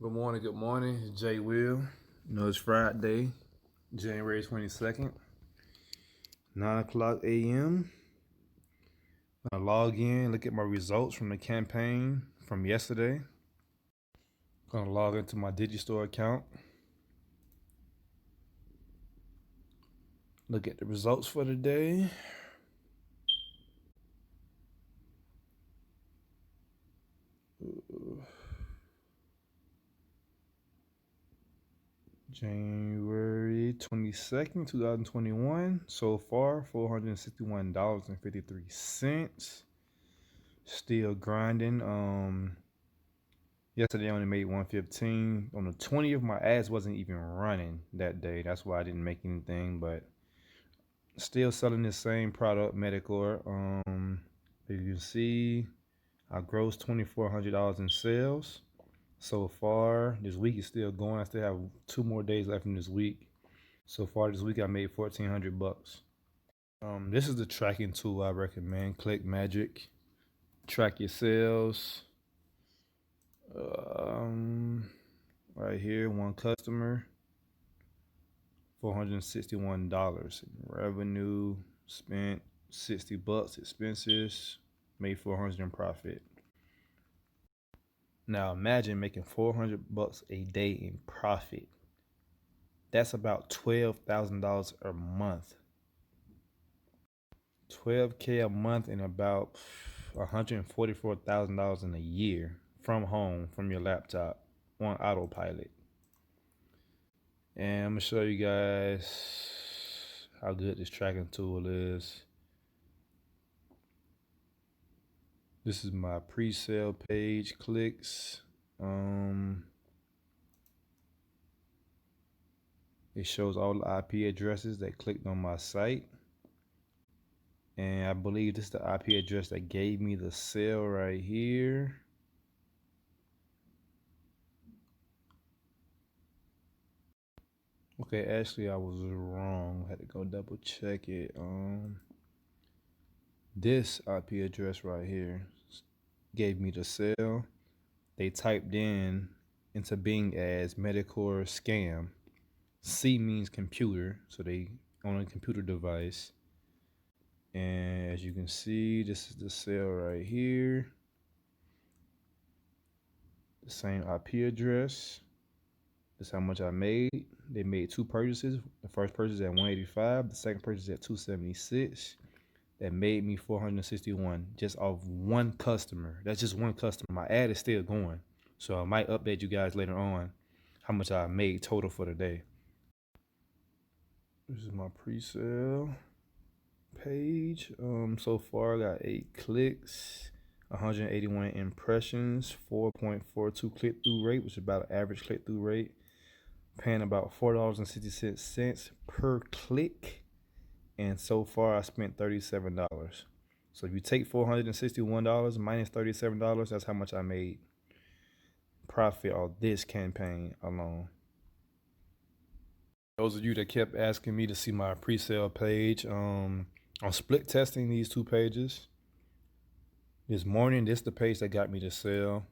Good morning. It's Jay Will. It's Friday, January 22nd, 9 o'clock a.m. I'm gonna log in, look at my results from the campaign from yesterday. Gonna log into my Digistore account. Look at the results for the day. January 22nd, 2021. So far, $461.53. Still grinding. Yesterday I only made 115. On the 20th, my ads wasn't even running that day. That's why I didn't make anything, but still selling the same product, Medicor. As you can see, I grossed $2,400 in sales so far. This week is still going. I still have 2 more days left in this week. So far this week I made 1,400 bucks. This is the tracking tool I recommend. Click Magic. Track your sales. Right here, one customer, $461 revenue, spent 60 bucks expenses, made 400 in profit. Now imagine making 400 bucks a day in profit. That's about $12,000 a month. 12K a month and about $144,000 in a year from home, from your laptop, on autopilot. And I'm gonna show you guys how good this tracking tool is. This is my pre-sale page clicks. It shows all the IP addresses that clicked on my site. And I believe this is the IP address that gave me the sale right here. Okay, actually I was wrong. I had to go double check it. This IP address right here gave me the sale. They typed into Bing as Medicor scam. C means computer, so they on a computer device. And as you can see, this is the sale right here. The same IP address. This is how much I made. They made 2 purchases. The first purchase at 185, the second purchase at 276. That made me 461 just off one customer. That's just one customer. My ad is still going, so I might update you guys later on how much I made total for the day. This is my pre-sale page. So far I got 8 clicks, 181 impressions, 4.42 click-through rate, which is about an average click-through rate. Paying about $4.66 per click, and so far I spent $37. So if you take $461 minus $37, that's how much I made profit on this campaign alone. Those of you that kept asking me to see my pre-sale page, I'm split testing these 2 pages. This morning, this is the page that got me to sell.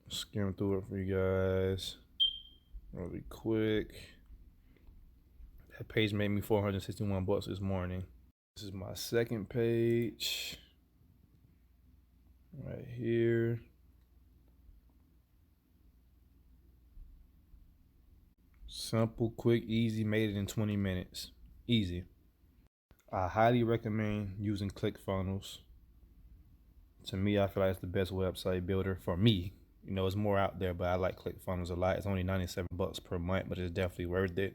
Skim through it for you guys really quick. That page made me 461 bucks this morning. This is my second page right here. Simple, quick, easy, made it in 20 minutes. Easy. I highly recommend using ClickFunnels. To me, I feel like it's the best website builder for me. It's more out there, but I like ClickFunnels a lot. It's only 97 bucks per month, but it's definitely worth it.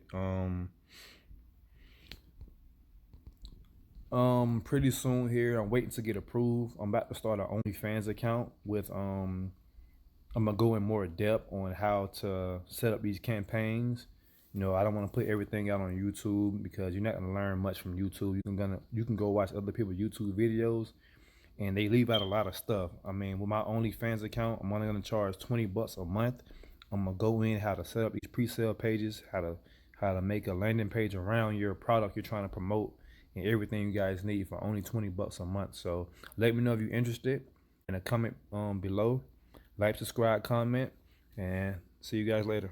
Pretty soon here, I'm waiting to get approved. I'm about to start an OnlyFans account with I'm gonna go in more depth on how to set up these campaigns. I don't want to put everything out on YouTube because you're not gonna learn much from YouTube. You can go watch other people's YouTube videos, and they leave out a lot of stuff. I mean, with my OnlyFans account, I'm only gonna charge 20 bucks a month. I'm gonna go in how to set up these pre-sale pages, how to make a landing page around your product you're trying to promote, and everything you guys need for only 20 bucks a month. So let me know if you're interested in a comment below. Like, subscribe, comment. And see you guys later.